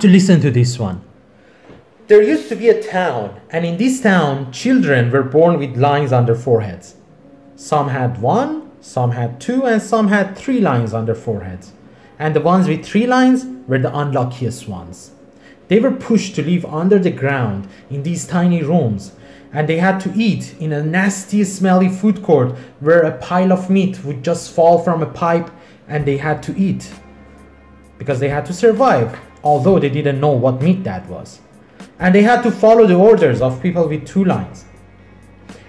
To listen to this one. There used to be a town, and in this town, children were born with lines on their foreheads. Some had one, some had two, and some had three lines on their foreheads. And the ones with three lines were the unluckiest ones. They were pushed to live under the ground in these tiny rooms, and they had to eat in a nasty, smelly food court where a pile of meat would just fall from a pipe, and they had to eat because they had to survive, although they didn't know what meat that was. And they had to follow the orders of people with two lines.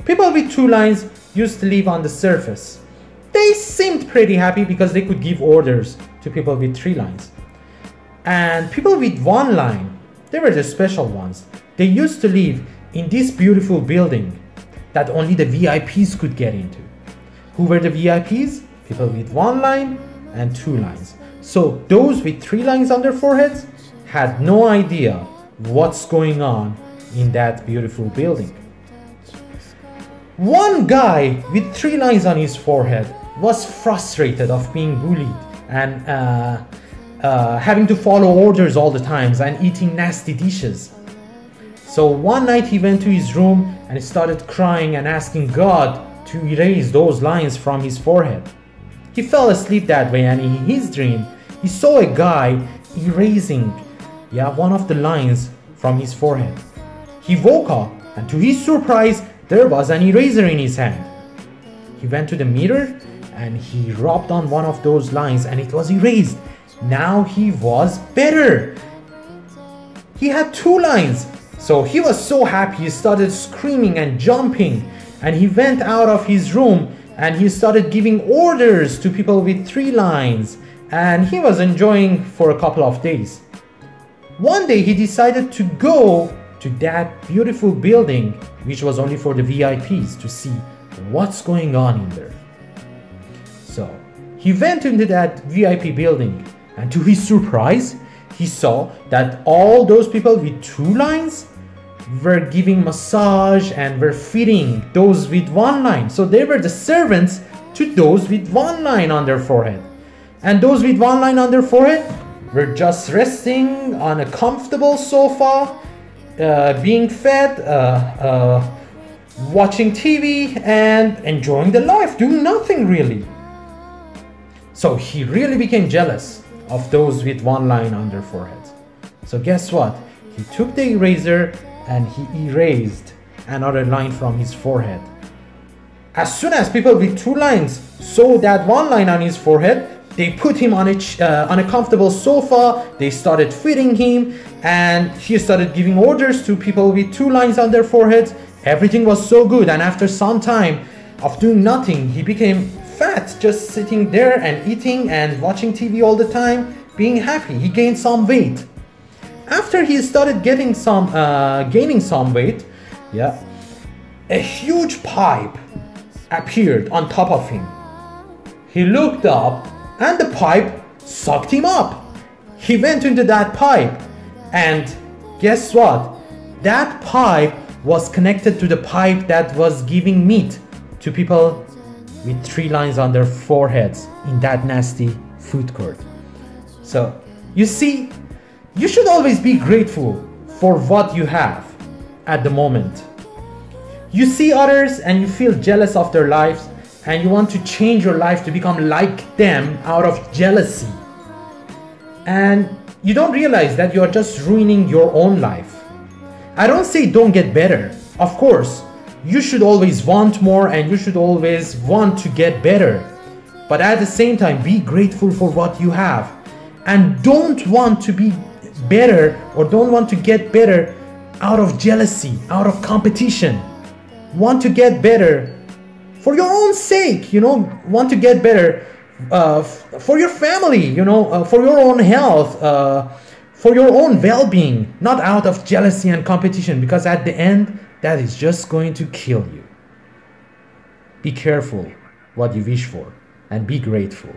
People with two lines used to live on the surface. They seemed pretty happy because they could give orders to people with three lines. And people with one line, they were the special ones. They used to live in this beautiful building that only the VIPs could get into. Who were the VIPs? People with one line and two lines. So those with three lines on their foreheads had no idea what's going on in that beautiful building. One guy with three lines on his forehead was frustrated of being bullied and having to follow orders all the times and eating nasty dishes. So one night he went to his room and he started crying and asking God to erase those lines from his forehead. He fell asleep that way, and in his dream he saw a guy erasing one of the lines from his forehead. He woke up, and to his surprise there was an eraser in his hand. He went to the mirror and he rubbed on one of those lines and it was erased. Now he was better. He had two lines. So he was so happy, he started screaming and jumping, and he went out of his room and he started giving orders to people with three lines, and he was enjoying for a couple of days. One day he decided to go to that beautiful building, which was only for the VIPs, to see what's going on in there. So he went into that VIP building, and to his surprise, he saw that all those people with two lines were giving massage and were feeding those with one line. So they were the servants to those with one line on their forehead. And those with one line on their forehead were just resting on a comfortable sofa, being fed, watching TV and enjoying the life, doing nothing really. So he really became jealous of those with one line on their foreheads. So guess what? He took the eraser and he erased another line from his forehead. As soon as people with two lines saw that one line on his forehead, they put him on a comfortable sofa, they started feeding him, and he started giving orders to people with two lines on their foreheads. Everything was so good, and after some time of doing nothing, he became fat, just sitting there and eating and watching TV all the time, being happy. He gained some weight. After he started gaining some weight, a huge pipe appeared on top of him. He looked up and the pipe sucked him up. He went into that pipe, and guess what? That pipe was connected to the pipe that was giving meat to people with three lines on their foreheads in that nasty food court. So you see, you should always be grateful for what you have at the moment. You see others and you feel jealous of their lives, and you want to change your life to become like them out of jealousy. And you don't realize that you're just ruining your own life. I don't say don't get better. Of course, you should always want more and you should always want to get better. But at the same time, be grateful for what you have. And don't want to be better or don't want to get better out of jealousy, out of competition. Want to get better for your own sake, want to get better for your family, for your own health, for your own well-being, not out of jealousy and competition, because at the end, that is just going to kill you. Be careful what you wish for and be grateful.